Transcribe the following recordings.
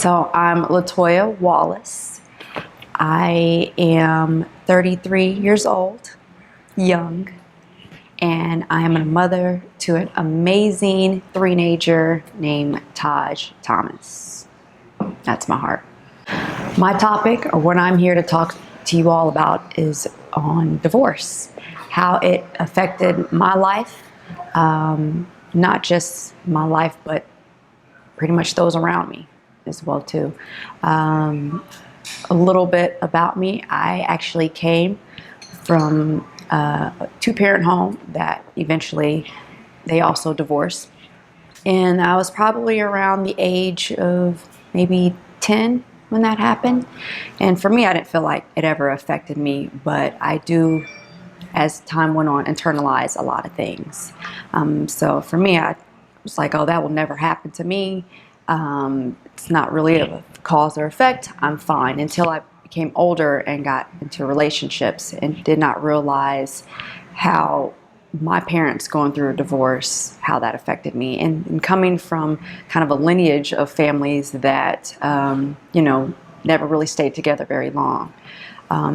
So I'm Latoya Wallace. I am 33 years old, young, and I am a mother to an amazing three-nager named Taj Thomas. That's my heart. My topic, or what I'm here to talk to you all about, is on divorce, how it affected my life, not just my life, but pretty much those around me as well too. A little bit about me. I actually came from a two-parent home that eventually they also divorced. And I was probably around the age of maybe 10 when that happened. And for me, I didn't feel like it ever affected me, but I do, as time went on, internalize a lot of things. So for me, I was like, oh, that will never happen to me. It's not really a cause or effect. I'm fine, until I became older and got into relationships and did not realize how my parents going through a divorce, how that affected me. And coming from kind of a lineage of families that, never really stayed together very long.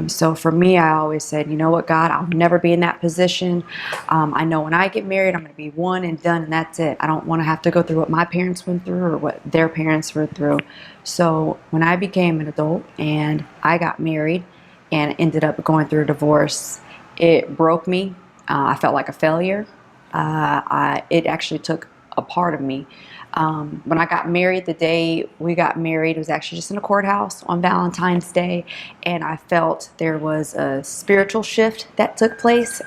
So for me, I always said, you know what, God, I'll never be in that position. I know when I get married, I'm going to be one and done, and that's it. I don't want to have to go through what my parents went through or what their parents went through. So when I became an adult and I got married and ended up going through a divorce, it broke me. I felt like a failure. It actually took a part of me. When I got married, the day we got married, it was actually just in a courthouse on Valentine's Day, and I felt there was a spiritual shift that took place.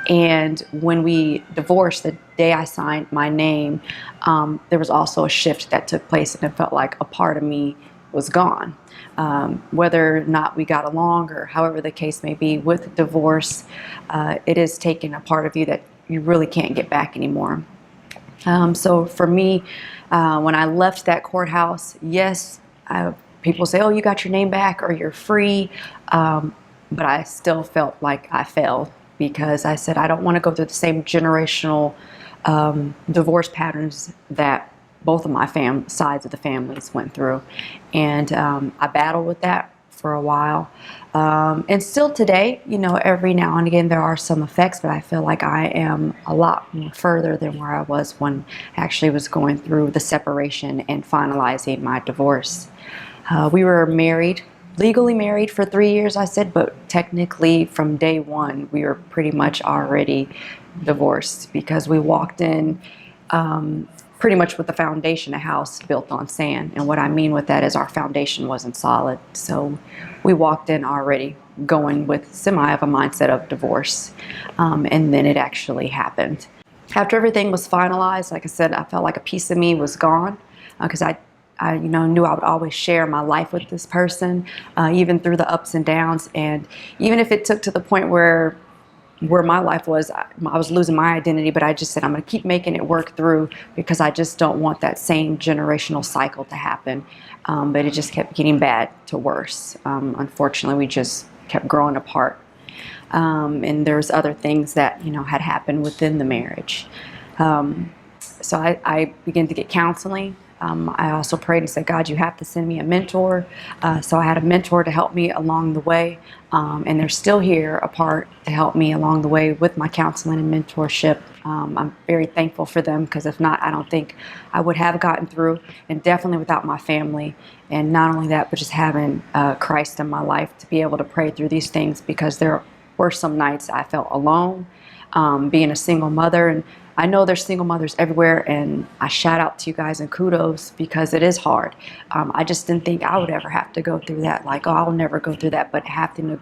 And when we divorced, the day I signed my name, there was also a shift that took place, and it felt like a part of me was gone. Whether or not we got along or however the case may be with divorce, it is taking a part of you that you really can't get back anymore. So for me, when I left that courthouse, yes, people say, oh, you got your name back or you're free. But I still felt like I failed, because I said, I don't want to go through the same generational divorce patterns that both of my sides of the families went through. And I battled with that for a while. And still today, every now and again there are some effects, but I feel like I am a lot more further than where I was when I actually was going through the separation and finalizing my divorce. We were married, legally married for 3 years, I said, but technically from day one we were pretty much already divorced, because we walked in pretty much with the foundation, a house built on sand. And what I mean with that is our foundation wasn't solid. So we walked in already going with semi of a mindset of divorce. And then it actually happened. After everything was finalized, like I said, I felt like a piece of me was gone, because I knew I would always share my life with this person, even through the ups and downs. And even if it took to the point where my life was, I was losing my identity, but I just said, I'm going to keep making it work through, because I just don't want that same generational cycle to happen. But it just kept getting bad to worse. Unfortunately, we just kept growing apart. And there's other things that, had happened within the marriage. So I began to get counseling. I also prayed and said, God, you have to send me a mentor. So I had a mentor to help me along the way. And they're still here, a part to help me along the way with my counseling and mentorship. I'm very thankful for them, because if not, I don't think I would have gotten through, and definitely without my family. And not only that, but just having Christ in my life to be able to pray through these things, because there were some nights I felt alone, being a single mother. And I know there's single mothers everywhere, and I shout out to you guys and kudos, because it is hard. I just didn't think I would ever have to go through that. Like, oh, I'll never go through that. But having to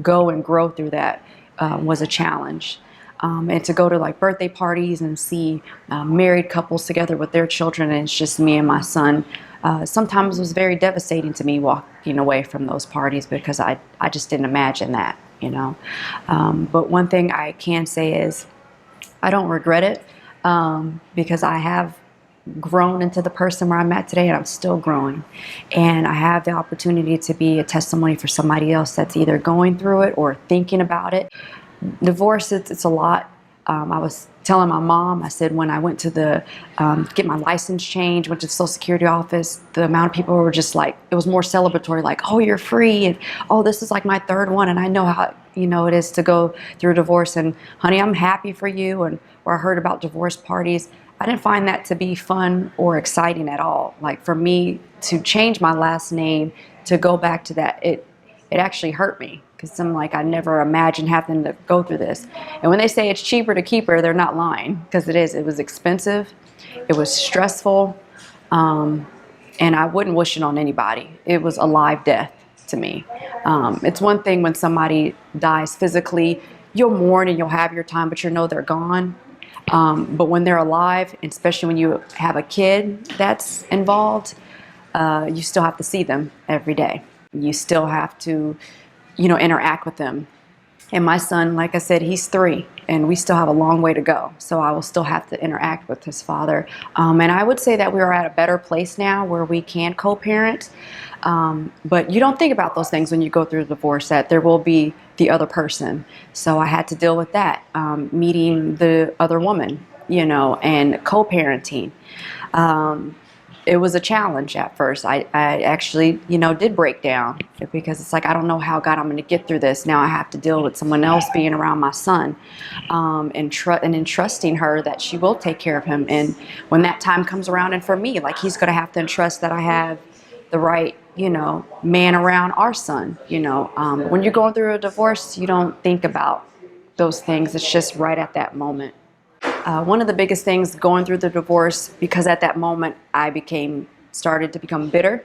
go and grow through that was a challenge. And to go to like birthday parties and see married couples together with their children, and it's just me and my son, sometimes it was very devastating to me walking away from those parties, because I just didn't imagine that, But one thing I can say is, I don't regret it, because I have grown into the person where I'm at today, and I'm still growing. And I have the opportunity to be a testimony for somebody else that's either going through it or thinking about it. Divorce, it's a lot, I was telling my mom, I said when I went to the get my license changed, went to the Social Security office, the amount of people were just like, it was more celebratory, like, oh, you're free, and oh, this is like my third one, and I know how it is to go through a divorce, and honey, I'm happy for you. And where I heard about divorce parties, I didn't find that to be fun or exciting at all. Like for me to change my last name, to go back to that, it actually hurt me, because I'm like, I never imagined having to go through this. And when they say it's cheaper to keep her, they're not lying, because it is. It was expensive, it was stressful, and I wouldn't wish it on anybody. It was a live death to me. It's one thing when somebody dies physically, you'll mourn and you'll have your time, but you know they're gone. But when they're alive, especially when you have a kid that's involved, you still have to see them every day. You still have to, interact with them. And my son, like I said, he's 3, and we still have a long way to go. So I will still have to interact with his father. And I would say that we are at a better place now where we can co-parent. But you don't think about those things when you go through a divorce, that there will be the other person. So I had to deal with that, meeting the other woman, and co-parenting. It was a challenge at first. I actually, did break down, because it's like, I don't know how, God, I'm going to get through this. Now I have to deal with someone else being around my son, and entrusting her that she will take care of him. And when that time comes around, and for me, like, he's going to have to entrust that I have the right, man around our son. When you're going through a divorce, you don't think about those things. It's just right at that moment. One of the biggest things going through the divorce, because at that moment I started to become bitter,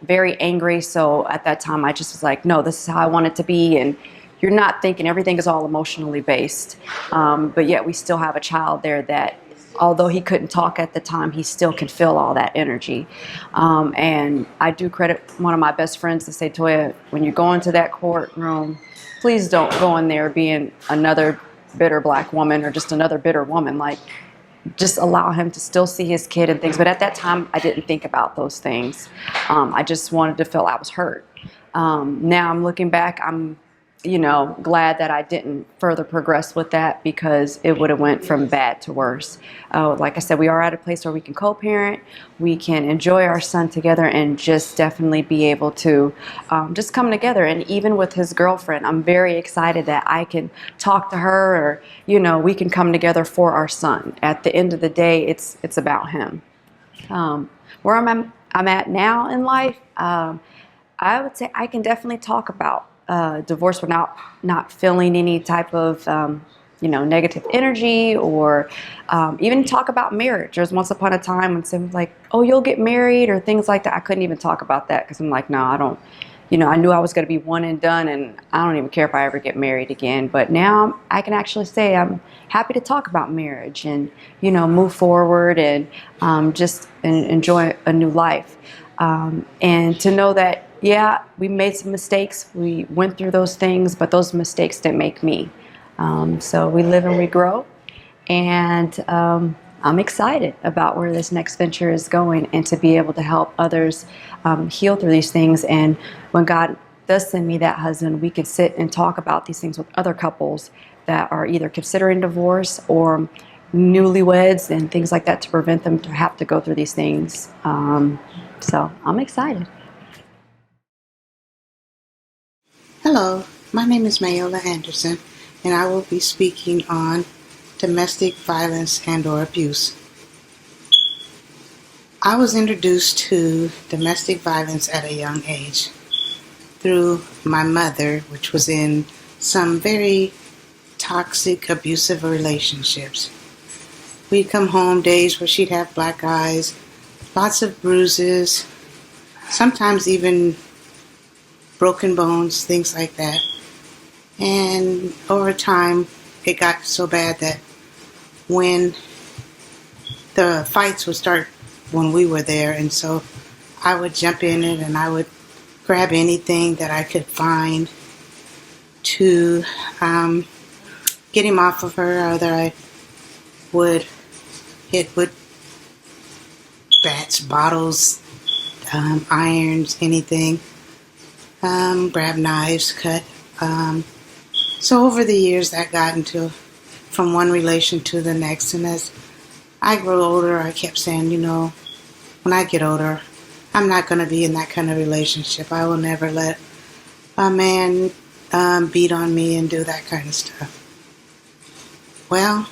very angry. So at that time I just was like, no, this is how I want it to be. And you're not thinking, everything is all emotionally based. But yet we still have a child there that, although he couldn't talk at the time, he still can feel all that energy. And I do credit one of my best friends to say, Toya, when you go into that courtroom, please don't go in there being another bitter black woman or just another bitter woman. Like, just allow him to still see his kid and things. But at that time, I didn't think about those things. I just wanted to feel I was hurt. Now I'm looking back, I'm glad that I didn't further progress with that, because it would have went from bad to worse. Like I said, we are at a place where we can co-parent, we can enjoy our son together, and just definitely be able to just come together. And even with his girlfriend, I'm very excited that I can talk to her, or we can come together for our son. At the end of the day, it's about him. Where I'm at now in life, I would say I can definitely talk about divorce without not feeling any type of negative energy, or even talk about marriage. There's once upon a time when someone was like, oh, you'll get married, or things like that. I couldn't even talk about that, because I'm like, no, I don't. I knew I was going to be one and done, and I don't even care if I ever get married again. But now I can actually say I'm happy to talk about marriage and move forward, and just enjoy a new life, and to know that, yeah, we made some mistakes. We went through those things, but those mistakes didn't make me. So we live and we grow. And I'm excited about where this next venture is going, and to be able to help others heal through these things. And when God does send me that husband, we can sit and talk about these things with other couples that are either considering divorce or newlyweds and things like that, to prevent them to have to go through these things. So I'm excited. Hello, my name is Mayola Anderson, and I will be speaking on domestic violence and/or abuse. I was introduced to domestic violence at a young age through my mother, which was in some very toxic, abusive relationships. We'd come home days where she'd have black eyes, lots of bruises, sometimes even broken bones, things like that. And over time, it got so bad that when the fights would start when we were there, and so I would jump in it, and I would grab anything that I could find to get him off of her. Either I would hit with bats, bottles, irons, anything. Grab knives, cut. So over the years that got into from one relation to the next. And as I grew older, I kept saying, when I get older, I'm not going to be in that kind of relationship. I will never let a man beat on me and do that kind of stuff. Well,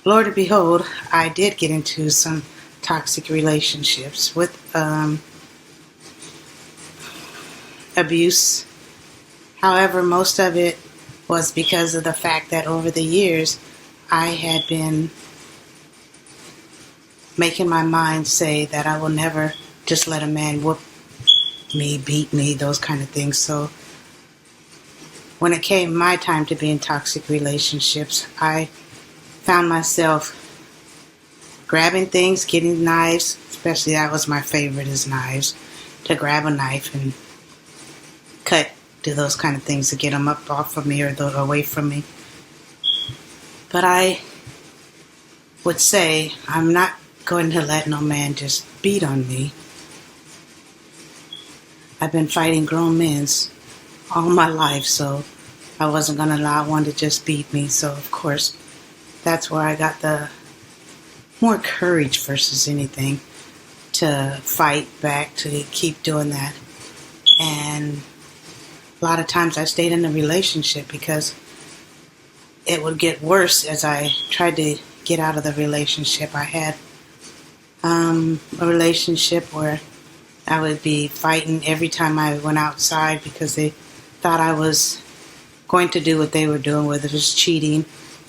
Lord to behold, I did get into some toxic relationships with abuse. However, most of it was because of the fact that over the years, I had been making my mind say that I will never just let a man whoop me, beat me, those kind of things. So when it came my time to be in toxic relationships, I found myself grabbing things, getting knives, especially that was my favorite, is knives, to grab a knife and cut, do those kind of things to get them up off of me or away from me. But I would say, I'm not going to let no man just beat on me. I've been fighting grown men all my life, so I wasn't going to allow one to just beat me. So, of course, that's where I got the more courage versus anything to fight back, to keep doing that. And a lot of times I stayed in a relationship because it would get worse as I tried to get out of the relationship. I had a relationship where I would be fighting every time I went outside because they thought I was going to do what they were doing, whether it was cheating,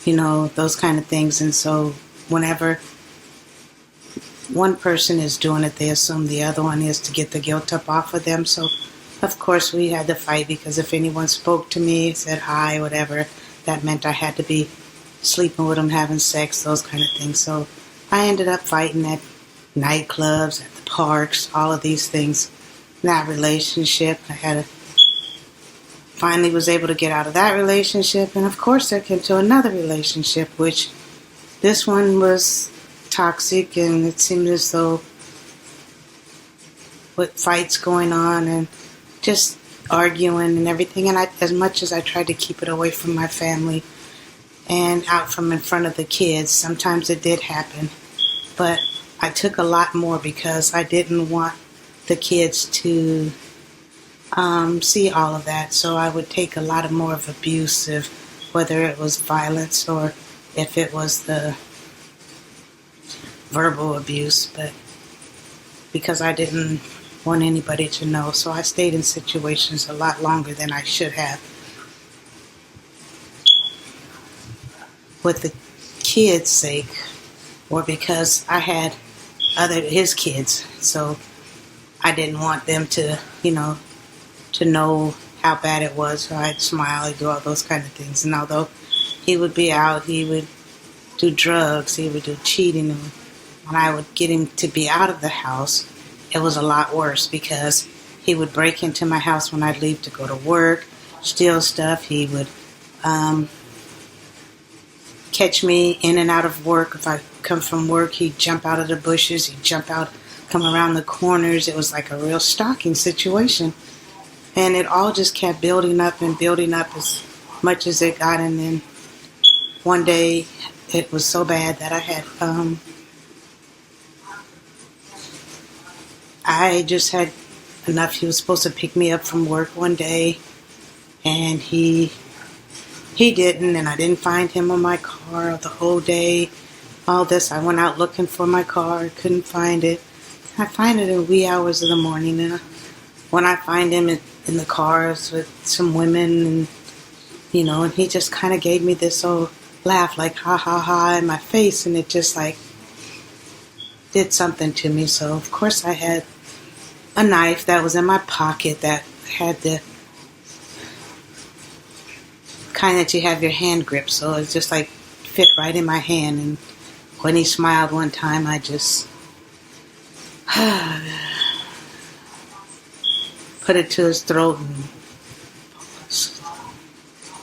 those kind of things. And so whenever one person is doing it, they assume the other one is to get the guilt up off of them. So, of course, we had to fight because if anyone spoke to me, said hi, whatever, that meant I had to be sleeping with them, having sex, those kind of things. So I ended up fighting at nightclubs, at the parks, all of these things. In that relationship, finally was able to get out of that relationship. And of course, I came to another relationship, which this one was toxic, and it seemed as though with fights going on and just arguing and everything. And as much as I tried to keep it away from my family and out from in front of the kids, sometimes it did happen. But I took a lot more because I didn't want the kids to see all of that. So I would take a lot more of abusive, whether it was violence or if it was the verbal abuse, but because I didn't want anybody to know, so I stayed in situations a lot longer than I should have. With the kids' sake, or because I had his kids, so I didn't want them to, to know how bad it was. So I'd smile, I'd do all those kind of things. And although he would be out, he would do drugs, he would do cheating, and when I would get him to be out of the house, it was a lot worse because he would break into my house when I'd leave to go to work, steal stuff. He would catch me in and out of work. If I come from work, he'd jump out of the bushes, he'd jump out, come around the corners. It was like a real stalking situation. And it all just kept building up and building up as much as it got. And then one day it was so bad that I just had enough. He was supposed to pick me up from work one day, and he didn't, and I didn't find him on my car the whole day. All this, I went out looking for my car, couldn't find it. I find it in wee hours of the morning, and when I find him in the cars with some women, and and he just kind of gave me this old laugh, like ha ha ha, in my face, and it just like did something to me. So of course I had a knife that was in my pocket that had the kind that you have your hand grip, so it just like fit right in my hand. And when he smiled one time, I just put it to his throat and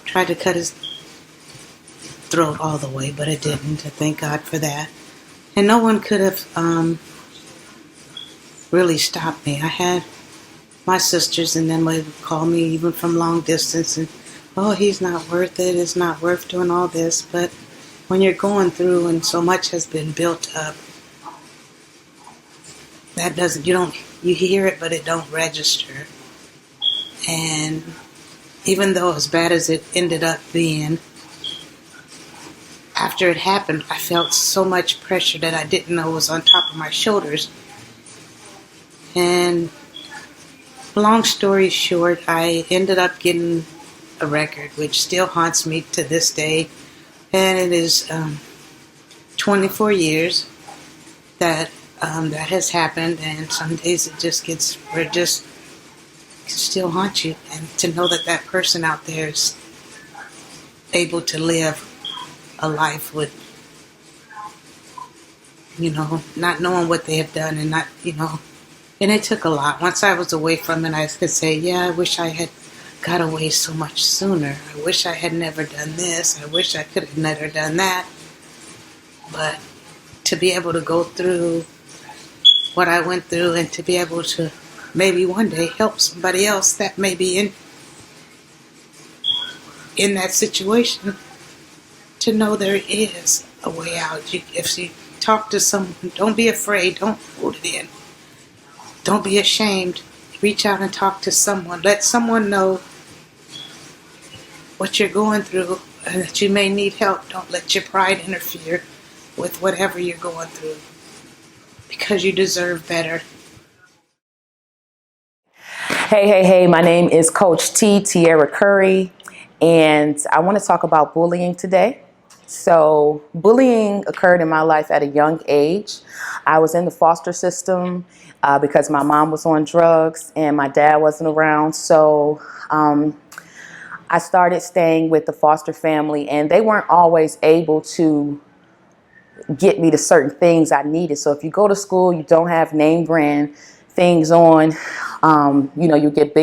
tried to cut his throat all the way, but it didn't. I thank God for that. And no one could have really stopped me. I had my sisters, and then they would call me even from long distance, and oh, he's not worth it, it's not worth doing all this. But when you're going through and so much has been built up, that doesn't, you hear it, but it don't register. And even though as bad as it ended up being, after it happened, I felt so much pressure that I didn't know was on top of my shoulders. And long story short, I ended up getting a record, which still haunts me to this day. And it is 24 years that that has happened, and some days it just still haunt you. And to know that that person out there is able to live a life with, not knowing what they have done and not, and it took a lot. Once I was away from it, I could say, yeah, I wish I had got away so much sooner. I wish I had never done this. I wish I could have never done that. But to be able to go through what I went through and to be able to maybe one day help somebody else that may be in that situation, to know there is a way out. If you talk to someone, don't be afraid. Don't hold it in. Don't be ashamed. Reach out and talk to someone. Let someone know what you're going through and that you may need help. Don't let your pride interfere with whatever you're going through, because you deserve better. Hey, my name is Coach Tiara Curry, and I want to talk about bullying today. So bullying occurred in my life at a young age. I was in the foster system because my mom was on drugs and my dad wasn't around. So I started staying with the foster family, and they weren't always able to get me to certain things I needed. So if you go to school, you don't have name brand things on, you get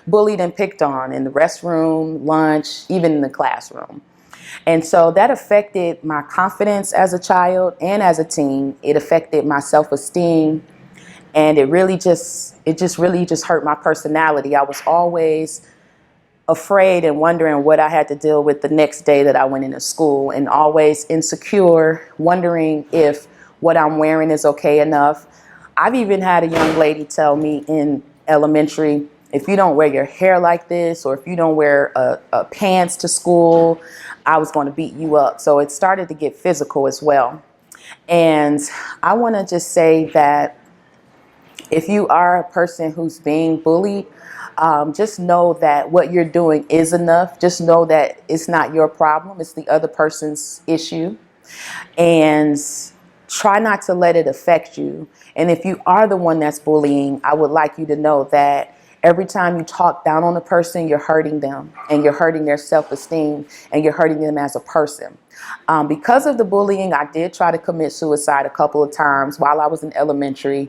bullied and picked on in the restroom, lunch, even in the classroom. And so that affected my confidence as a child and as a teen. It affected my self-esteem, and it really just hurt my personality. I was always afraid and wondering what I had to deal with the next day that I went into school, and always insecure, wondering if what I'm wearing is okay enough. I've even had a young lady tell me in elementary, if you don't wear your hair like this, or if you don't wear pants to school, I was going to beat you up. So it started to get physical as well. And I want to just say that if you are a person who's being bullied, just know that what you're doing is enough. Just know that it's not your problem. It's the other person's issue. And try not to let it affect you. And if you are the one that's bullying, I would like you to know that every time you talk down on a person, you're hurting them, and you're hurting their self-esteem, and you're hurting them as a person. Because of the bullying, I did try to commit suicide a couple of times while I was in elementary.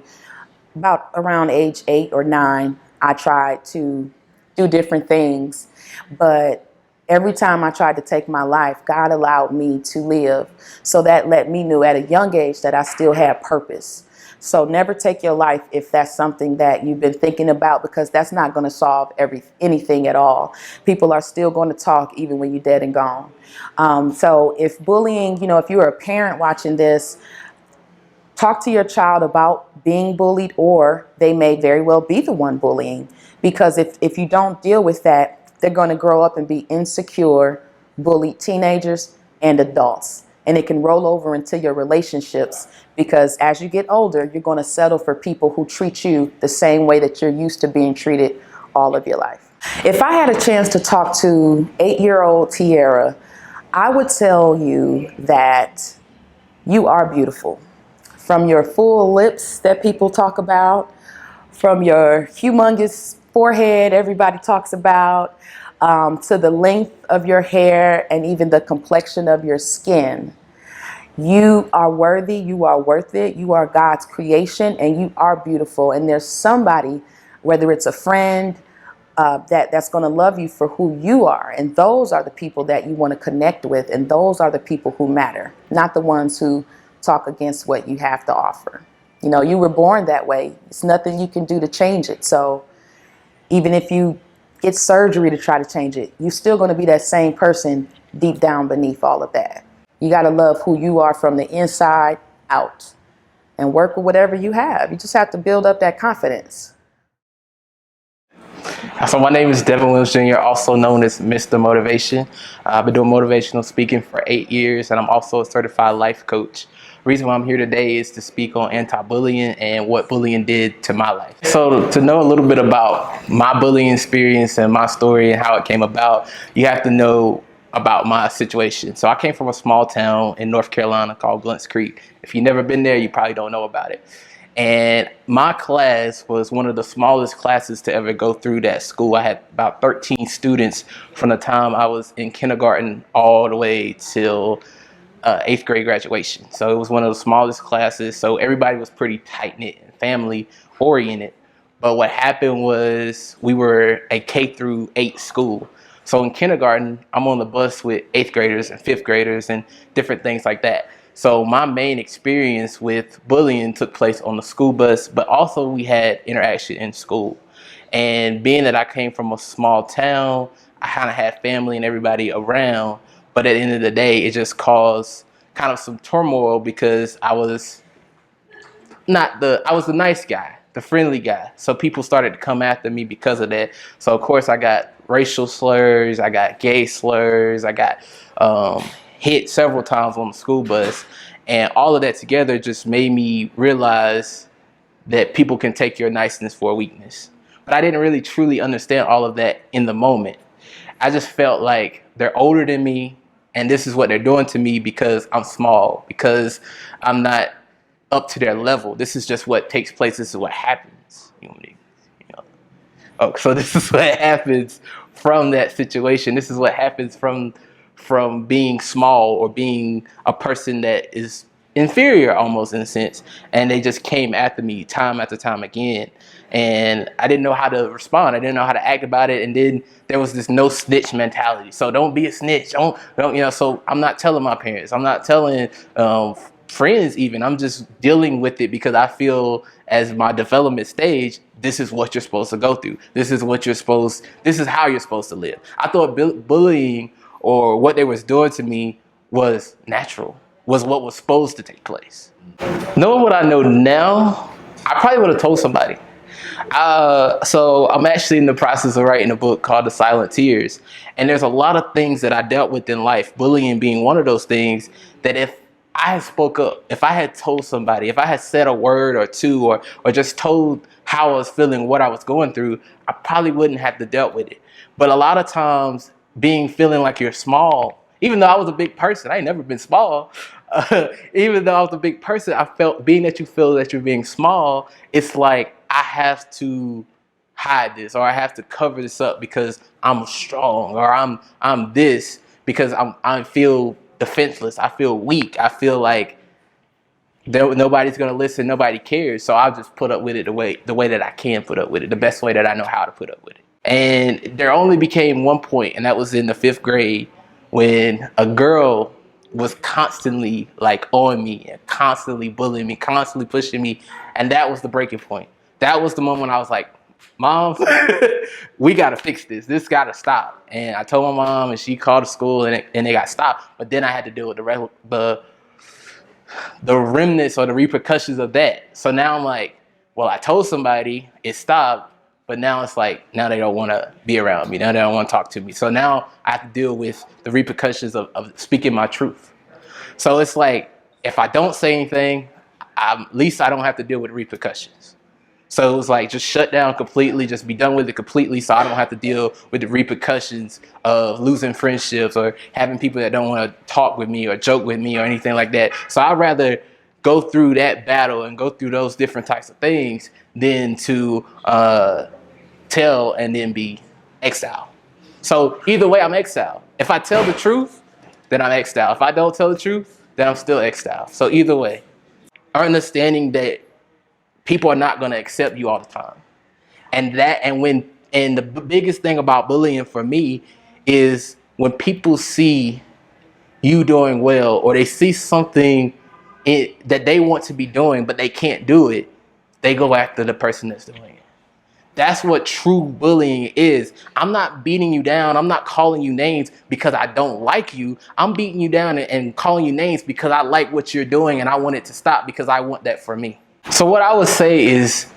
About around age 8 or 9, I tried to do different things, but every time I tried to take my life, God allowed me to live. So that let me know at a young age that I still had purpose. So never take your life if that's something that you've been thinking about, because that's not going to solve anything at all. People are still going to talk even when you're dead and gone. So if bullying, if you're a parent watching this, talk to your child about being bullied, or they may very well be the one bullying. Because if you don't deal with that, they're going to grow up and be insecure, bullied teenagers and adults. And it can roll over into your relationships, because as you get older, you're going to settle for people who treat you the same way that you're used to being treated all of your life. If I had a chance to talk to 8-year-old Tiara, I would tell you that you are beautiful. From your full lips that people talk about, from your humongous forehead everybody talks about, to the length of your hair and even the complexion of your skin. You are worthy, you are worth it, you are God's creation, and you are beautiful. And there's somebody, whether it's a friend, that's going to love you for who you are. And those are the people that you want to connect with, and those are the people who matter, not the ones who talk against what you have to offer. You were born that way. It's nothing you can do to change it. So even if you get surgery to try to change it. You're still going to be that same person deep down beneath all of that. You got to love who you are from the inside out and work with whatever you have. You just have to build up that confidence. So my name is Devin Williams Jr., also known as Mr. Motivation. I've been doing motivational speaking for 8 years, and I'm also a certified life coach. The reason why I'm here today is to speak on anti-bullying and what bullying did to my life. So to know a little bit about my bullying experience and my story and how it came about, you have to know about my situation. So I came from a small town in North Carolina called Blunt's Creek. If you've never been there, you probably don't know about it. And my class was one of the smallest classes to ever go through that school. I had about 13 students from the time I was in kindergarten all the way till 8th grade graduation. So it was one of the smallest classes. So everybody was pretty tight-knit and family oriented. But what happened was we were a K through 8 school. So in kindergarten, I'm on the bus with 8th graders and 5th graders and different things like that. So my main experience with bullying took place on the school bus, but also we had interaction in school. And being that I came from a small town, I kind of had family and everybody around. But at the end of the day, it just caused kind of some turmoil because I was the nice guy, the friendly guy. So people started to come after me because of that. So of course I got racial slurs, I got gay slurs, I got hit several times on the school bus, and all of that together just made me realize that people can take your niceness for a weakness. But I didn't really truly understand all of that in the moment. I just felt like they're older than me, and this is what they're doing to me because I'm small, because I'm not up to their level. This is just what takes place. This is what happens. Oh, so this is what happens from that situation. This is what happens from being small or being a person that is inferior almost in a sense. And they just came after me time after time again. And I didn't know how to respond. I didn't know how to act about it. And then there was this no snitch mentality. So don't be a snitch. Don't so I'm not telling my parents. I'm not telling friends even. I'm just dealing with it because I feel as my development stage, this is what you're supposed to go through. This is how you're supposed to live. I thought bullying or what they was doing to me was natural, was what was supposed to take place. Knowing what I know now, I probably would have told somebody. So I'm actually in the process of writing a book called The Silent Tears. And there's a lot of things that I dealt with in life, bullying being one of those things, that if I had spoke up, if I had told somebody, if I had said a word or two, or just told how I was feeling, what I was going through, I probably wouldn't have to dealt with it. But a lot of times, feeling like you're small, even though I was a big person, I ain't never been small. Even though I was a big person, I felt being that you feel that you're being small, it's like I have to hide this, or I have to cover this up because I'm strong, or I'm this because I feel defenseless. I feel weak. I feel like nobody's gonna listen. Nobody cares. So I'll just put up with it the way that I can put up with it, the best way that I know how to put up with it. And there only became one point, and that was in the 5th grade when a girl was constantly like on me and constantly bullying me, constantly pushing me. And that was the breaking point. That was the moment when I was like, Mom, we got to fix this. This got to stop. And I told my mom, and she called the school, and they got stopped. But then I had to deal with the remnants or the repercussions of that. So now I'm like, well, I told somebody, it stopped. But now it's like, now they don't want to be around me. Now they don't want to talk to me. So now I have to deal with the repercussions of speaking my truth. So it's like, if I don't say anything, at least I don't have to deal with the repercussions. So it was like, just shut down completely, just be done with it completely, so I don't have to deal with the repercussions of losing friendships or having people that don't want to talk with me or joke with me or anything like that. So I'd rather go through that battle and go through those different types of things than to tell and then be exiled. So either way, I'm exiled. If I tell the truth, then I'm exiled. If I don't tell the truth, then I'm still exiled. So either way, understanding that people are not going to accept you all the time. And the biggest thing about bullying for me is when people see you doing well, or they see something that they want to be doing, but they can't do it, they go after the person that's doing it. That's what true bullying is. I'm not beating you down. I'm not calling you names because I don't like you. I'm beating you down and calling you names because I like what you're doing and I want it to stop because I want that for me. So what I would say is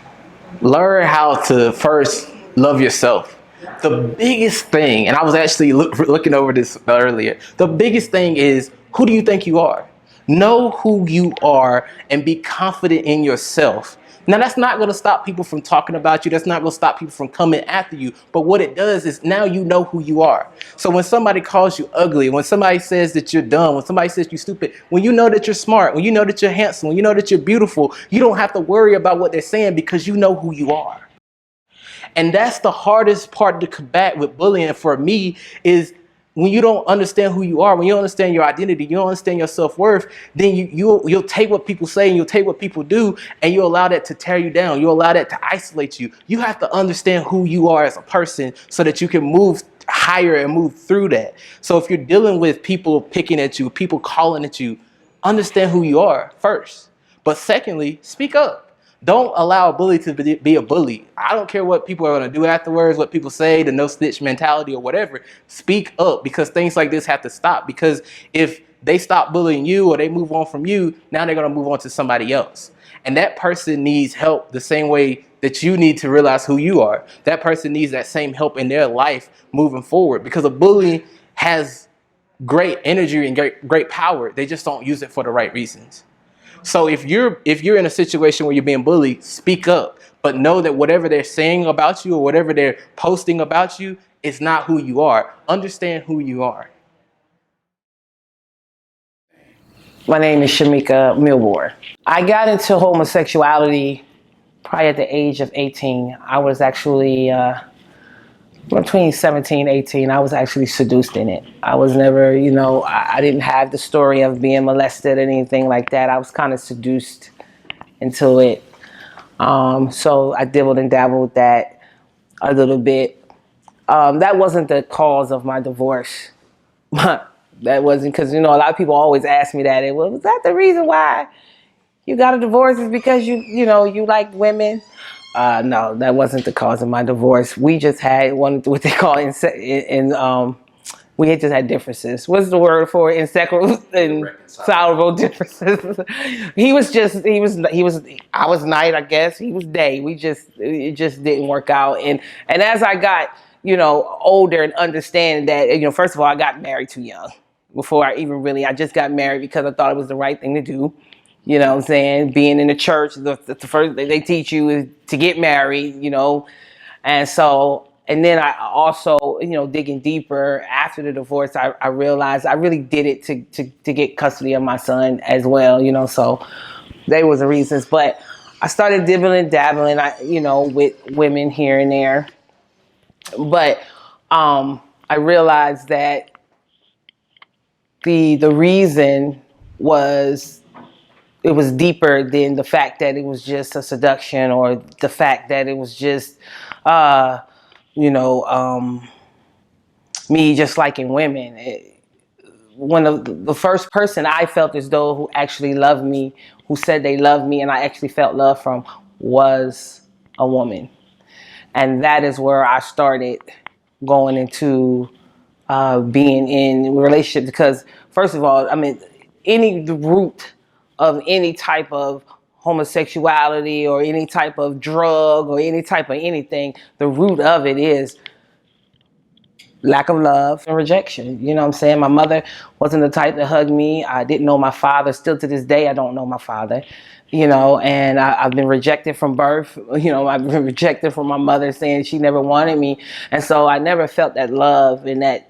learn how to first love yourself. The biggest thing, and I was actually looking over this earlier, the biggest thing is, who do you think you are? Know who you are and be confident in yourself. Now, that's not going to stop people from talking about you. That's not going to stop people from coming after you. But what it does is now you know who you are. So when somebody calls you ugly, when somebody says that you're dumb, when somebody says you're stupid, when you know that you're smart, when you know that you're handsome, when you know that you're beautiful, you don't have to worry about what they're saying because you know who you are. And that's the hardest part to combat with bullying for me is when you don't understand who you are, when you don't understand your identity, you don't understand your self-worth, then you'll take what people say and you'll take what people do and you allow that to tear you down. You allow that to isolate you. You have to understand who you are as a person so that you can move higher and move through that. So if you're dealing with people picking at you, people calling at you, understand who you are first. But secondly, speak up. Don't allow a bully to be a bully. I don't care what people are going to do afterwards, what people say, the no snitch mentality or whatever. Speak up because things like this have to stop. Because if they stop bullying you or they move on from you, now they're going to move on to somebody else. And that person needs help the same way that you need to realize who you are. That person needs that same help in their life moving forward because a bully has great energy and great power. They just don't use it for the right reasons. So if you're in a situation where you're being bullied, speak up, but know that whatever they're saying about you or whatever they're posting about you is not who you are. Understand who you are. My name is Shamika Milward. I got into homosexuality probably at the age of 18. I was actually between 17 18, I was actually seduced in it. I was never, I didn't have the story of being molested or anything like that. I was kind of seduced into it. So I dibbled and dabbled with that a little bit. That wasn't the cause of my divorce. That wasn't because, a lot of people always ask me that. Well, was that the reason why you got a divorce is because you like women? No, that wasn't the cause of my divorce. We just had what they call we had just had differences. What's the word for it? Inseparable differences. I was night, I guess. He was day. It just didn't work out. And as I got, older and understand that, first of all, I got married too young before I just got married because I thought it was the right thing to do. You know what I'm saying? Being in the church, the first thing they teach you is to get married, And so, and then I also, digging deeper after the divorce, I realized I really did it to get custody of my son as well, So they was the reasons. But I started dibbling, dabbling, with women here and there. But I realized that the reason was, it was deeper than the fact that it was just a seduction or the fact that it was just, me just liking women. One of the first person I felt as though who actually loved me, who said they loved me, and I actually felt love from, was a woman. And that is where I started going into being in a relationship because, first of all, the root of any type of homosexuality or any type of drug or any type of anything, the root of it is lack of love and rejection. You know what I'm saying? My mother wasn't the type to hug me. I didn't know my father. Still to this day, I don't know my father. And I've been rejected from birth. I've been rejected from my mother saying she never wanted me. And so I never felt that love and that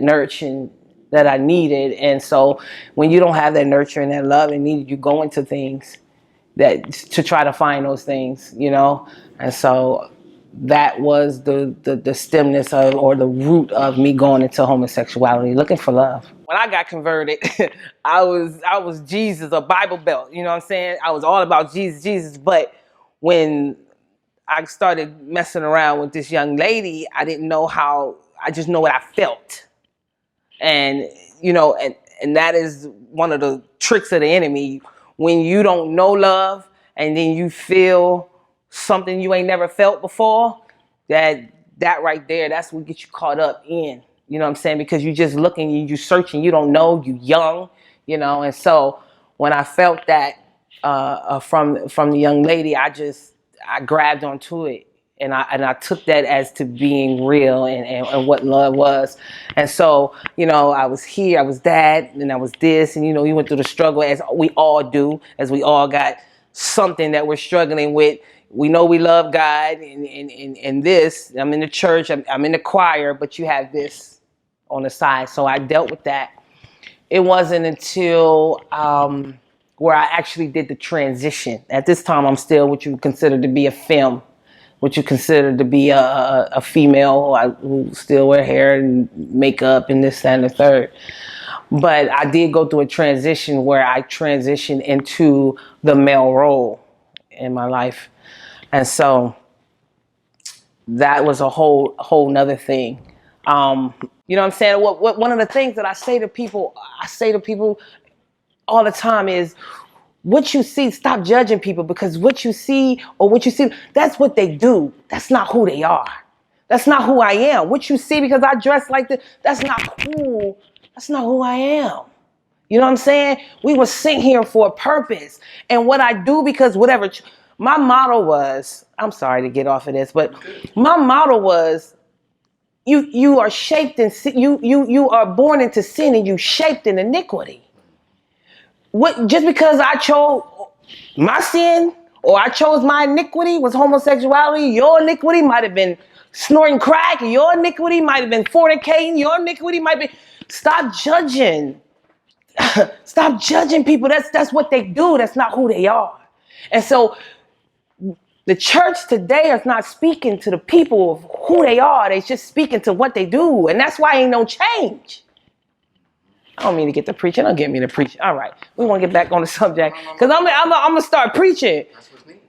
nurturing that I needed. And so when you don't have that nurture and that love and need, you go into things that to try to find those things, And so that was the stemness of, or the root of me going into homosexuality, looking for love. When I got converted, I was Jesus, a Bible belt, you know what I'm saying? I was all about Jesus. But when I started messing around with this young lady, I didn't know how, I just know what I felt. And, and that is one of the tricks of the enemy. When you don't know love and then you feel something you ain't never felt before, that right there, that's what gets you caught up in. You know what I'm saying? Because you just looking, you searching, you don't know, you young, you know. And so when I felt that from the young lady, I grabbed onto it, and I took that as to being real and what love was. And so, you know, I was here, I was that, and I was this, and you know, you went through the struggle as we all do, as we all got something that we're struggling with. We know we love God and this. I'm in the church, I'm in the choir, but you have this on the side. So I dealt with that. It wasn't until where I actually did the transition. At this time, I'm still what you consider to be a femme, what you consider to be a female who still wear hair and makeup and this, that, and the third. But I did go through a transition where I transitioned into the male role in my life. And so that was a whole nother thing. You know what I'm saying? One of the things that I say to people all the time is, what you see, stop judging people, because what you see, that's what they do. That's not who they are. That's not who I am. What you see because I dress like this, that's not cool. That's not who I am. You know what I'm saying? We were sent here for a purpose. And what I do, because whatever, my motto was, I'm sorry to get off of this, but my motto was, you are shaped in sin, you are born into sin and you shaped in iniquity. Just because I chose my sin or I chose my iniquity was homosexuality, your iniquity might have been snorting crack, your iniquity might have been fornicating, your iniquity might be. Stop judging. Stop judging people. That's what they do. That's not who they are. And so the church today is not speaking to the people of who they are. They're just speaking to what they do. And that's why ain't no change. I don't mean to get to preaching. Don't get me to preach. All right. We want to get back on the subject. Because I'm going to start preaching.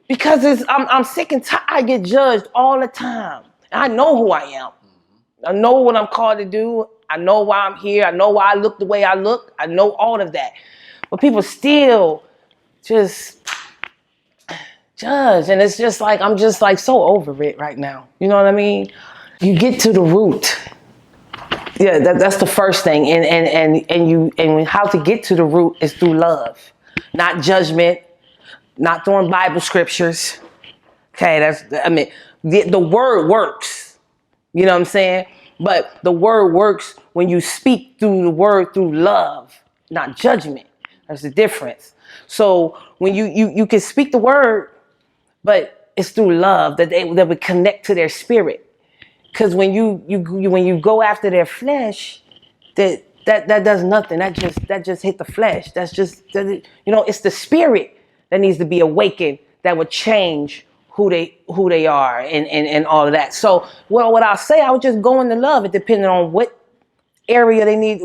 Because I'm sick and tired. I get judged all the time. I know who I am. I know what I'm called to do. I know why I'm here. I know why I look the way I look. I know all of that. But people still just judge. And it's just like, I'm just like so over it right now. You know what I mean? You get to the root. Yeah, that's the first thing. And how to get to the root is through love. Not judgment, not throwing Bible scriptures. Okay, the word works. You know what I'm saying? But the word works when you speak through the word through love, not judgment. There's a difference. So when you can speak the word, but it's through love that would connect to their spirit. Because when you go after their flesh, that does nothing. That just hit the flesh. That's just, it's the spirit that needs to be awakened that would change who they are and all of that. So, what I'll say, I would just go into love. It depending on what area they need,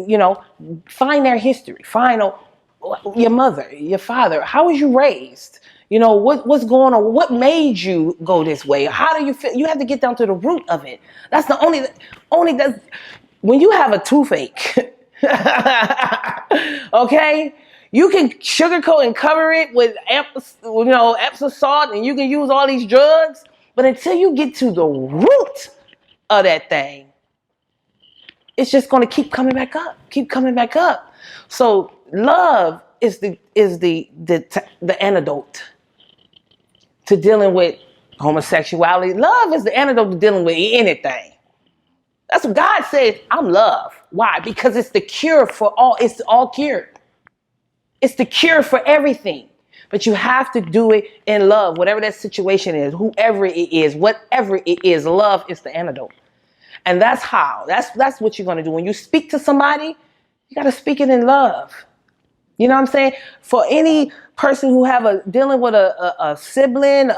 find their history. Find your mother, your father. How was you raised? What's going on? What made you go this way? How do you feel? You have to get down to the root of it. That's the only when you have a toothache, okay? You can sugarcoat and cover it with Epsom salt, and you can use all these drugs. But until you get to the root of that thing, it's just going to keep coming back up. So love is the antidote to dealing with homosexuality. Love is the antidote to dealing with anything. That's what God says. I'm love. Why? Because it's the cure for all. It's all cured. It's the cure for everything. But you have to do it in love, whatever that situation is, whoever it is, whatever it is. Love is the antidote. And that's how. That's what you're going to do. When you speak to somebody, you got to speak it in love. You know what I'm saying? For any person who dealing with a sibling,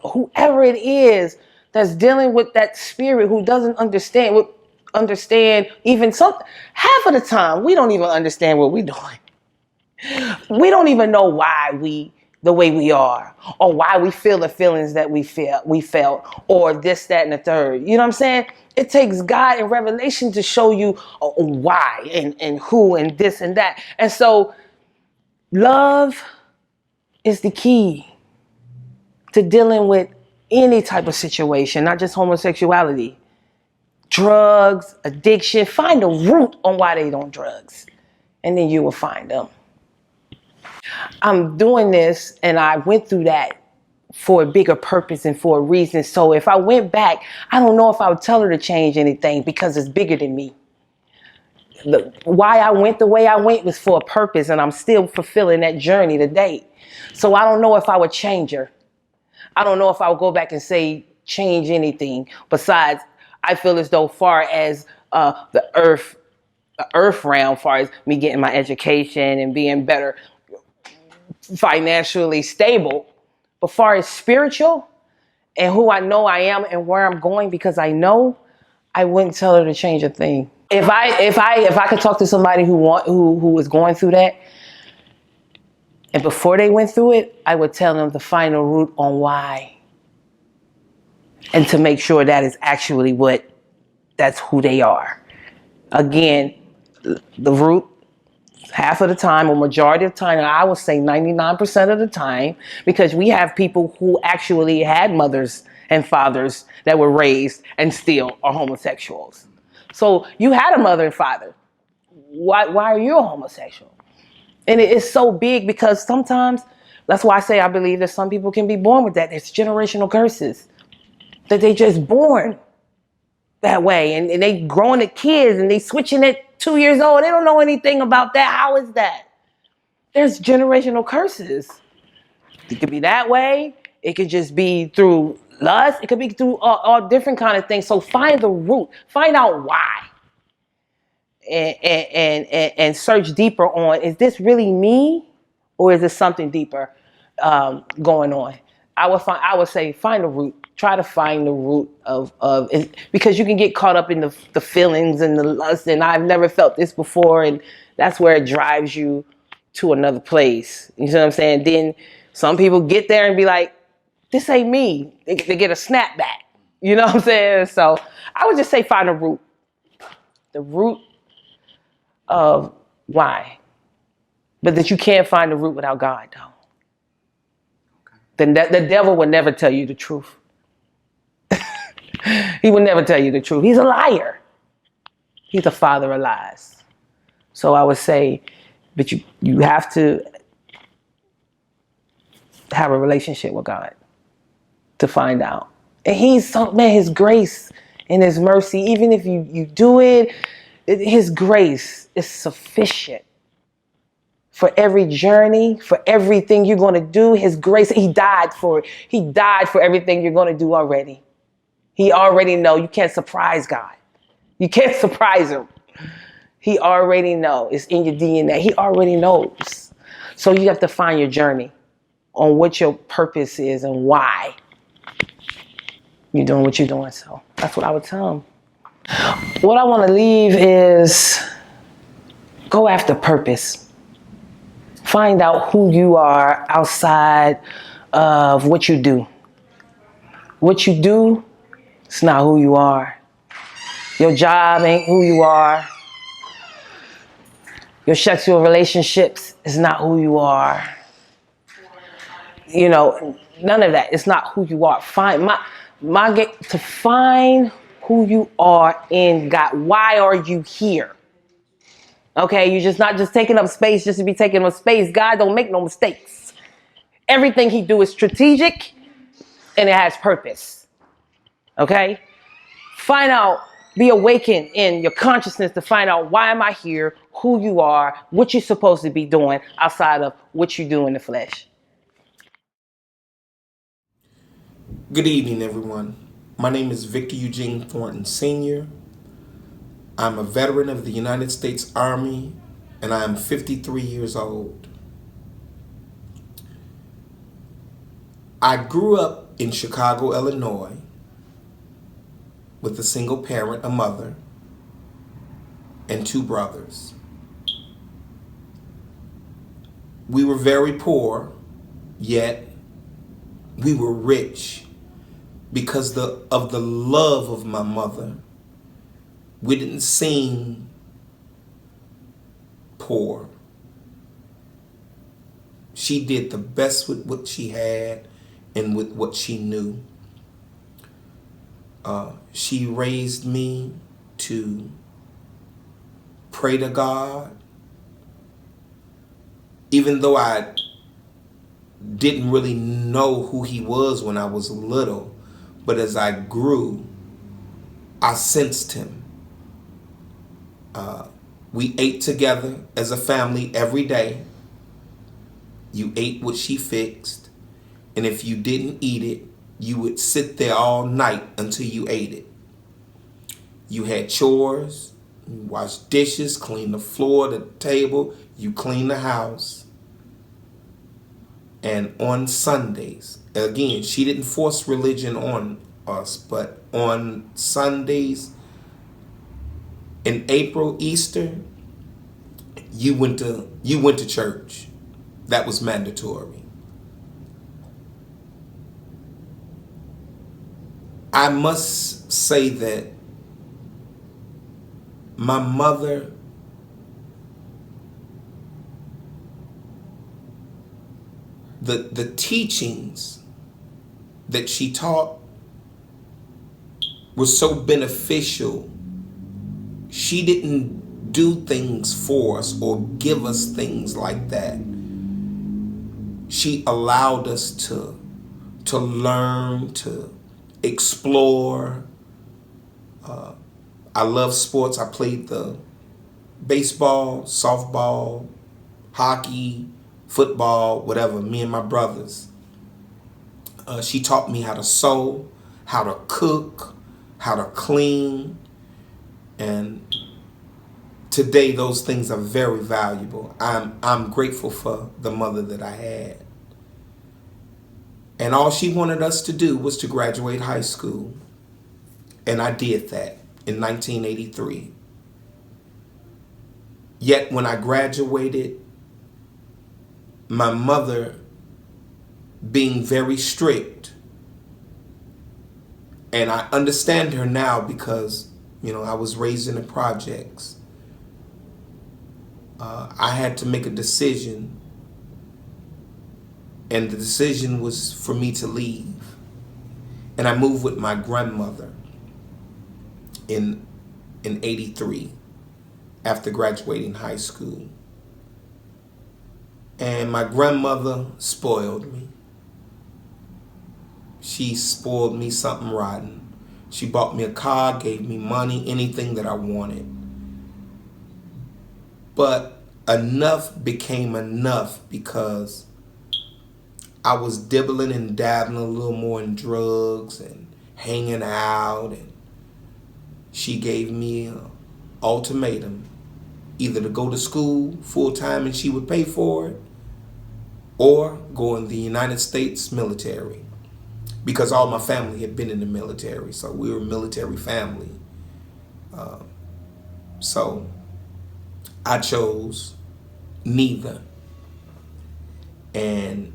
whoever it is that's dealing with that spirit, who doesn't understand even something. Half of the time, we don't even understand what we're doing. We don't even know why the way we are, or why we feel the feelings that we felt, or this, that, and the third. You know what I'm saying? It takes God and revelation to show you why and who and this and that. And so love is the key to dealing with any type of situation, not just homosexuality, drugs, addiction. Find the root on why they don't drugs, and then you will find them. I'm doing this, and I went through that for a bigger purpose and for a reason. So if I went back, I don't know if I would tell her to change anything because it's bigger than me. Why I went the way I went was for a purpose, and I'm still fulfilling that journey today. So I don't know if I would change her. I don't know if I would go back and say change anything. Besides, I feel as though far as the earth realm, far as me getting my education and being better financially stable, but far as spiritual and who I know I am and where I'm going, because I know, I wouldn't tell her to change a thing. If I could talk to somebody who is going through that, and before they went through it, I would tell them to find a root on why, and to make sure that is actually that's who they are. Again, the root, half of the time or majority of the time, I would say 99% of the time, because we have people who actually had mothers and fathers that were raised and still are homosexuals. So you had a mother and father. Why are you a homosexual? And it is so big because sometimes, that's why I say I believe that some people can be born with that. It's generational curses. That they just born that way. And they growing at kids and they switching at 2 years old. They don't know anything about that. How is that? There's generational curses. It could be that way. It could just be through lust. It could be through all different kind of things. So find the root. Find out why. And search deeper on, is this really me, or is this something deeper going on? I would say find the root. Try to find the root of it, because you can get caught up in the feelings and the lust, and I've never felt this before, and that's where it drives you to another place. You know what I'm saying? Then some people get there and be like, this ain't me. They get a snapback. You know what I'm saying? So I would just say find a root. The root of why. But that you can't find the root without God, though. Okay. The devil would never tell you the truth. He would never tell you the truth. He's a liar. He's the father of lies. So I would say, but you have to have a relationship with God to find out. And his grace and his mercy, even if you do it, his grace is sufficient for every journey, for everything you're going to do. His grace, he died for it. He died for everything you're going to do already. He already know. You can't surprise God. You can't surprise him. He already know. It's in your DNA. He already knows. So you have to find your journey on what your purpose is and why you're doing what you're doing. So that's what I would tell him. What I want to leave is go after purpose. Find out who you are outside of what you do. What you do, it's not who you are. Your job ain't who you are. Your sexual relationships is not who you are. You know, none of that. It's not who you are. Find who you are in God. Why are you here? Okay, you're just not just taking up space just to be taking up space. God don't make no mistakes. Everything he do is strategic and it has purpose. Okay? Find out, be awakened in your consciousness to find out, why am I here, who you are, what you're supposed to be doing outside of what you do in the flesh. Good evening, everyone. My name is Victor Eugene Thornton Sr. I'm a veteran of the United States Army, and I am 53 years old. I grew up in Chicago, Illinois, with a single parent, a mother, and two brothers. We were very poor, yet we were rich because of the love of my mother. We didn't seem poor. She did the best with what she had and with what she knew. She raised me to pray to God. Even though I didn't really know who he was when I was little, but as I grew, I sensed him. We ate together as a family every day. You ate what she fixed, and if you didn't eat it, you would sit there all night until you ate it. You had chores, you washed dishes, cleaned the floor, the table, you cleaned the house. And on Sundays, again, she didn't force religion on us, but on Sundays, in April, Easter, you went to church. That was mandatory. I must say that my mother the teachings that she taught were so beneficial. She didn't do things for us or give us things like that. She allowed us to learn, to explore. I love sports. I played the baseball, softball, hockey, football, whatever, me and my brothers. She taught me how to sew, how to cook, how to clean. And today those things are very valuable. I'm grateful for the mother that I had. And all she wanted us to do was to graduate high school. And I did that in 1983. Yet when I graduated, my mother, being very strict, and I understand her now because, I was raised in the projects. I had to make a decision, and the decision was for me to leave. And I moved with my grandmother in 83 after graduating high school. And my grandmother spoiled me. She spoiled me something rotten. She bought me a car, gave me money, anything that I wanted. But enough became enough because I was dibbling and dabbling a little more in drugs and hanging out. And she gave me an ultimatum, either to go to school full time and she would pay for it, or go in the United States military, because all my family had been in the military. So we were a military family. So I chose neither. And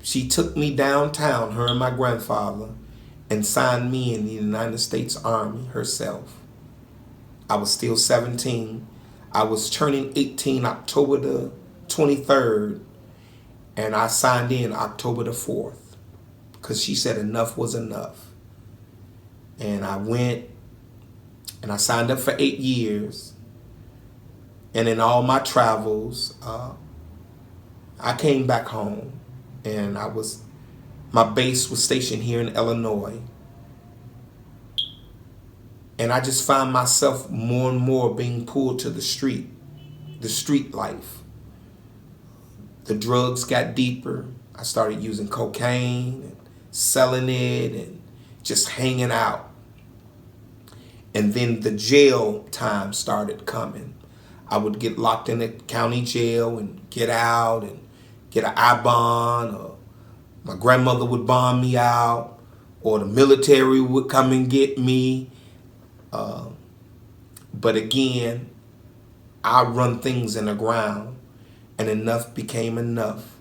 she took me downtown, her and my grandfather, and signed me in the United States Army herself. I was still 17. I was turning 18 October the 23rd, and I signed in October the 4th because she said enough was enough. And I went and I signed up for 8 years. And in all my travels, I came back home, and my base was stationed here in Illinois. And I just found myself more and more being pulled to the street life. The drugs got deeper. I started using cocaine and selling it and just hanging out. And then the jail time started coming. I would get locked in the county jail and get out and get an I-bond, or my grandmother would bond me out, or the military would come and get me. But again, I run things in the ground, and enough became enough.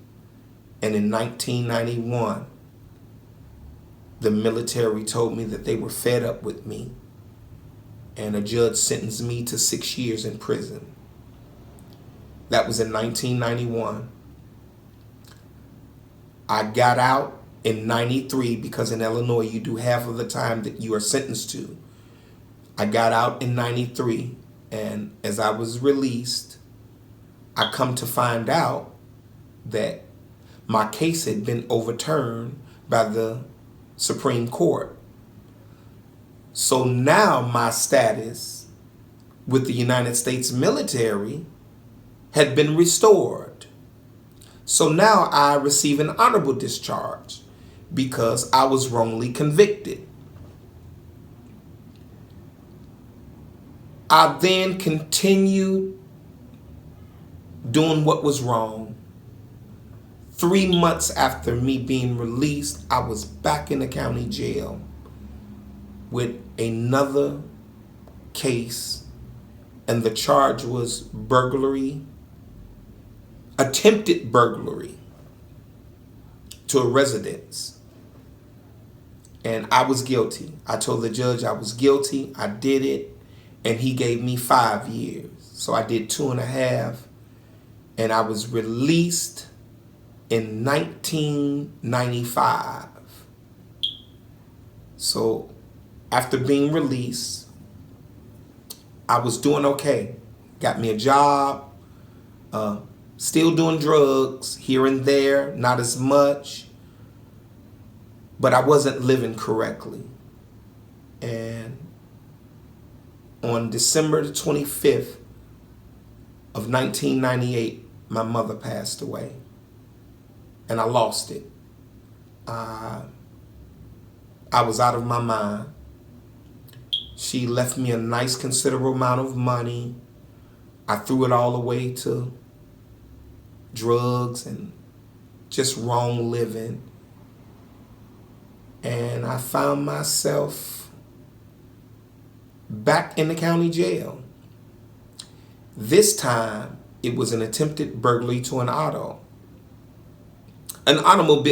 And in 1991, the military told me that they were fed up with me, and a judge sentenced me to 6 years in prison. That was in 1991. I got out in 93, because in Illinois you do half of the time that you are sentenced to. I got out in 93, and as I was released, I come to find out that my case had been overturned by the Supreme Court. So now my status with the United States military had been restored. So now I receive an honorable discharge because I was wrongly convicted. I then continued doing what was wrong. 3 months after me being released, I was back in the county jail with another case, and the charge was burglary, attempted burglary to a residence. And I was guilty. I told the judge I was guilty. I did it, and he gave me 5 years. So I did 2.5, and I was released in 1995. So after being released, I was doing okay. Got me a job, still doing drugs here and there, not as much, but I wasn't living correctly. And on December the 25th of 1998, my mother passed away, and I lost it. I was out of my mind. She left me a nice, considerable amount of money. I threw it all away to drugs and just wrong living. And I found myself back in the county jail. This time, it was an attempted burglary to an automobile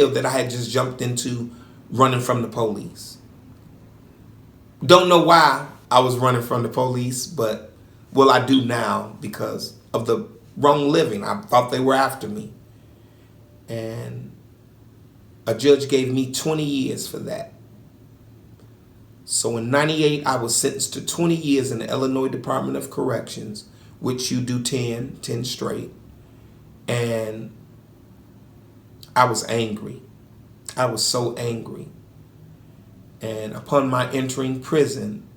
that I had just jumped into running from the police. Don't know why I was running from the police, but, well, I do now because of the wrong living. I thought they were after me. And a judge gave me 20 years for that. So in 98, I was sentenced to 20 years in the Illinois Department of Corrections, which you do 10 straight. And I was angry. I was so angry. And upon my entering prison,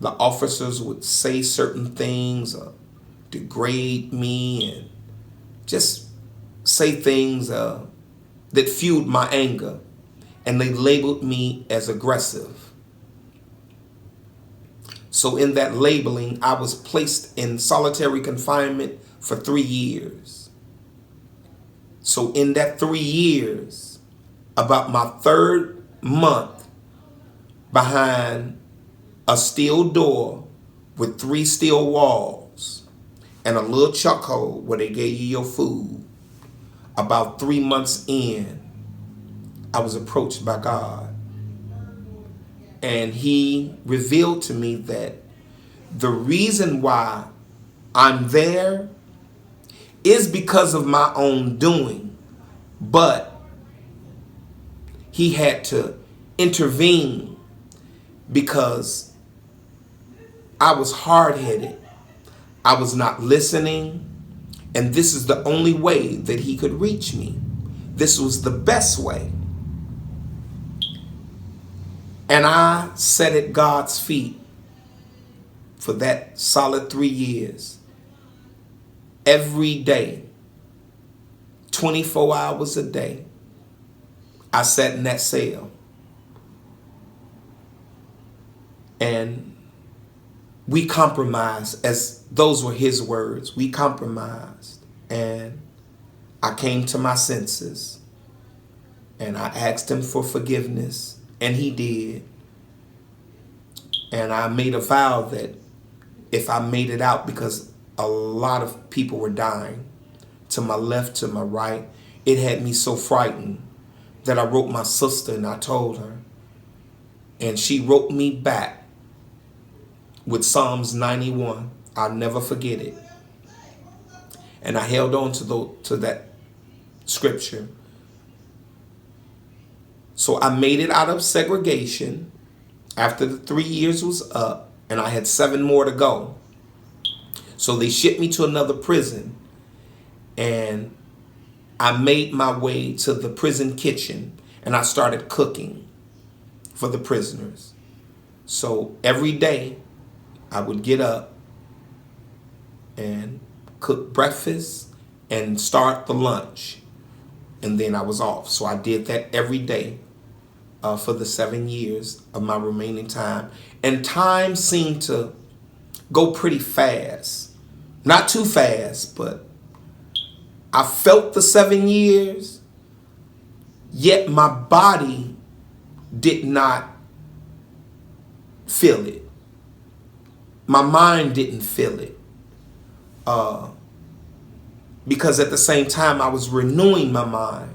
the officers would say certain things, degrade me, and just say things that fueled my anger. And they labeled me as aggressive. So in that labeling, I was placed in solitary confinement for 3 years. So in that 3 years, about my 3rd month behind a steel door with 3 steel walls and a little chuck hole where they gave you your food, about 3 months in, I was approached by God. And he revealed to me that the reason why I'm there is because of my own doing, but he had to intervene because I was hard-headed. I was not listening, and this is the only way that he could reach me. This was the best way. And I sat at God's feet for that solid 3 years. Every day, 24 hours a day, I sat in that cell. And we compromised, as those were his words. We compromised. And I came to my senses. And I asked him for forgiveness. And he did. And I made a vow that if I made it out, because a lot of people were dying, to my left, to my right, it had me so frightened that I wrote my sister and I told her. And she wrote me back with Psalms 91. I'll never forget it. And I held on to that scripture. So I made it out of segregation after the 3 years was up, and I had 7 more to go. So they shipped me to another prison, and I made my way to the prison kitchen, and I started cooking for the prisoners. So every day I would get up and cook breakfast and start the lunch, and then I was off. So I did that every day for the 7 years of my remaining time. And time seemed to go pretty fast. Not too fast, but I felt the 7 years, yet my body did not feel it. My mind didn't feel it. Because at the same time I was renewing my mind.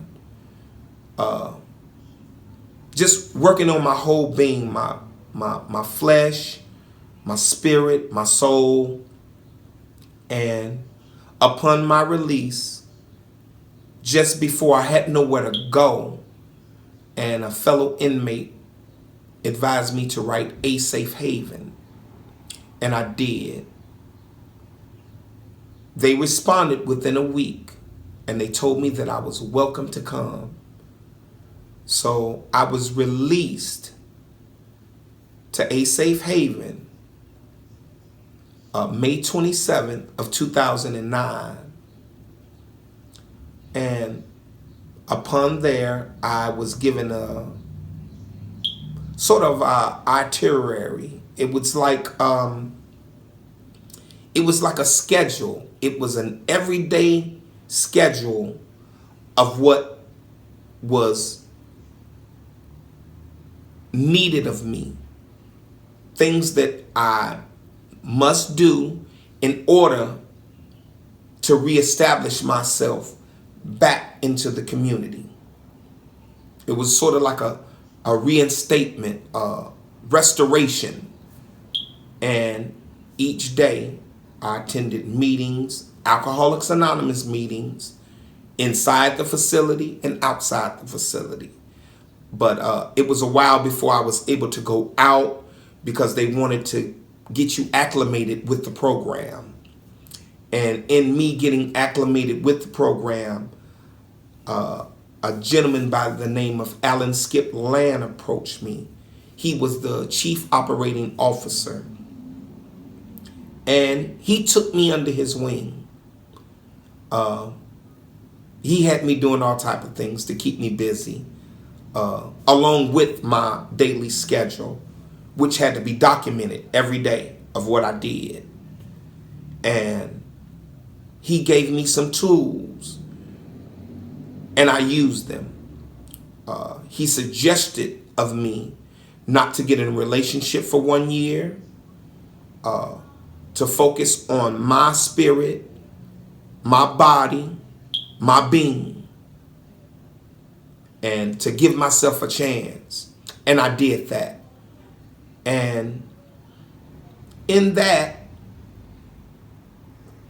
Just working on my whole being, my flesh, my spirit, my soul. And upon my release, just before I had nowhere to go, and a fellow inmate advised me to write A Safe Haven, and I did. They responded within a week, and they told me that I was welcome to come. So I was released to A Safe Haven May 27th of 2009. And upon there, I was given a sort of itinerary. It was like a schedule. It was an everyday schedule of what was needed of me. Things that I must do in order to reestablish myself back into the community. It was sort of like a reinstatement, restoration. And each day I attended meetings, Alcoholics Anonymous meetings, inside the facility and outside the facility. But it was a while before I was able to go out because they wanted to get you acclimated with the program. And in me getting acclimated with the program, a gentleman by the name of Alan Skip Land approached me. He was the chief operating officer. And he took me under his wing. He had me doing all type of things to keep me busy, along with my daily schedule, which had to be documented every day of what I did. And he gave me some tools, and I used them. He suggested of me not to get in a relationship for 1 year, to focus on my spirit, my body, my being, and to give myself a chance. And I did that. And in that,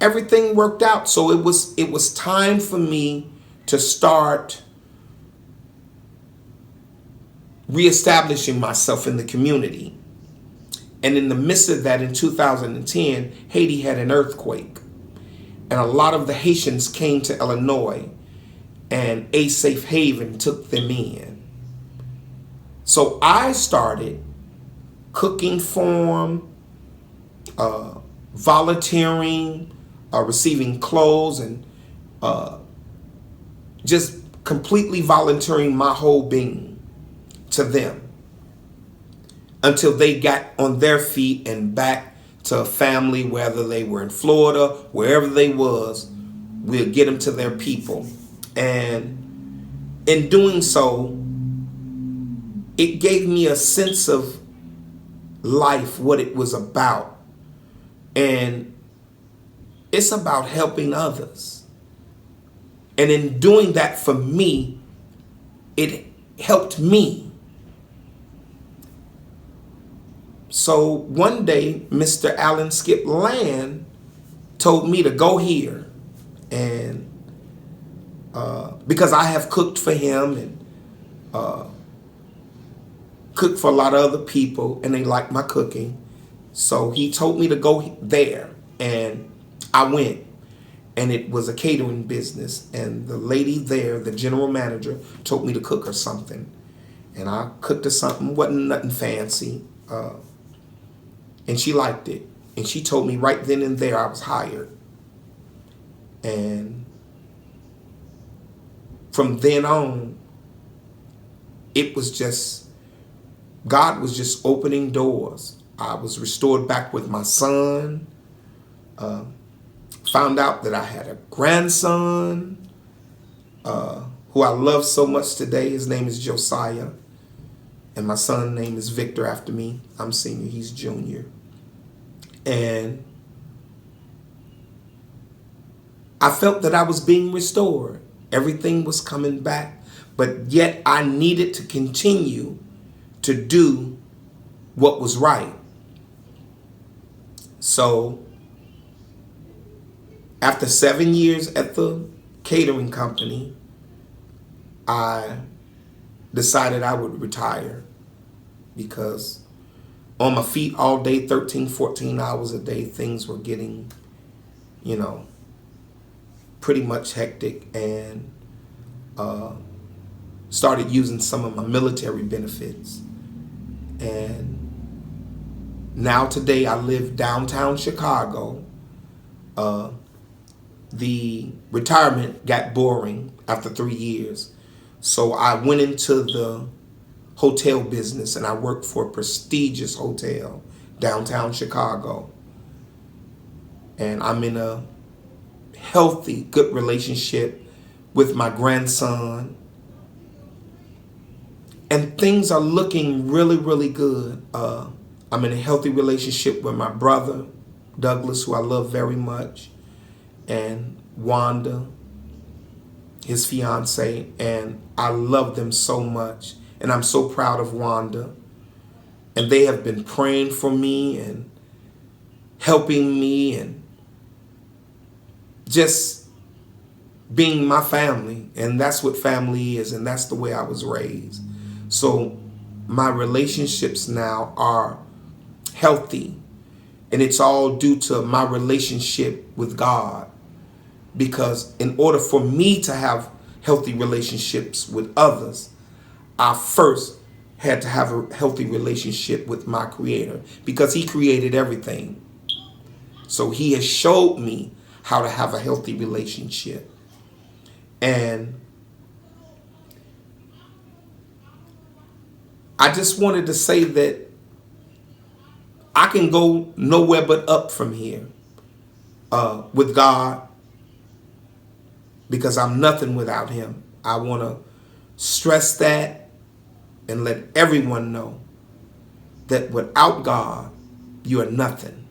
everything worked out. So it was time for me to start reestablishing myself in the community. And in the midst of that, in 2010, Haiti had an earthquake. And a lot of the Haitians came to Illinois, and A Safe Haven took them in. So I started cooking for them, volunteering, receiving clothes, and just completely volunteering my whole being to them until they got on their feet and back to a family, whether they were in Florida, wherever they was, we'll get them to their people. And in doing so, it gave me a sense of life, what it was about. And it's about helping others. And in doing that for me, it helped me. So one day, Mr. Alan Skip Land told me to go here, and because I have cooked for him, and cooked for a lot of other people, and they liked my cooking. So he told me to go there, and I went. And it was a catering business, and the lady there, the general manager, told me to cook her something. And I cooked her something, wasn't nothing fancy, and she liked it. And she told me right then and there I was hired. And from then on, it was just, God was just opening doors. I was restored back with my son. Found out that I had a grandson who I love so much today. His name is Josiah. And my son's name is Victor after me. I'm senior, he's junior. And I felt that I was being restored. Everything was coming back. But yet I needed to continue to do what was right. So after 7 years at the catering company, I decided I would retire because on my feet all day, 13, 14 hours a day, things were getting, pretty much hectic, and started using some of my military benefits. And now today I live downtown Chicago. The retirement got boring after 3 years. So I went into the hotel business, and I worked for a prestigious hotel downtown Chicago. And I'm in a healthy, good relationship with my grandson. And things are looking really, really good. I'm in a healthy relationship with my brother, Douglas, who I love very much, and Wanda, his fiance, and I love them so much. And I'm so proud of Wanda. And they have been praying for me and helping me and just being my family. And that's what family is, and that's the way I was raised. So my relationships now are healthy, and it's all due to my relationship with God. Because in order for me to have healthy relationships with others, I first had to have a healthy relationship with my Creator, because He created everything. So He has showed me how to have a healthy relationship. And I just wanted to say that I can go nowhere but up from here with God, because I'm nothing without Him. I want to stress that and let everyone know that without God, you are nothing.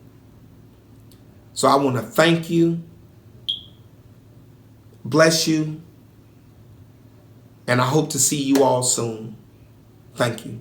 So I want to thank you, bless you, and I hope to see you all soon. Thank you.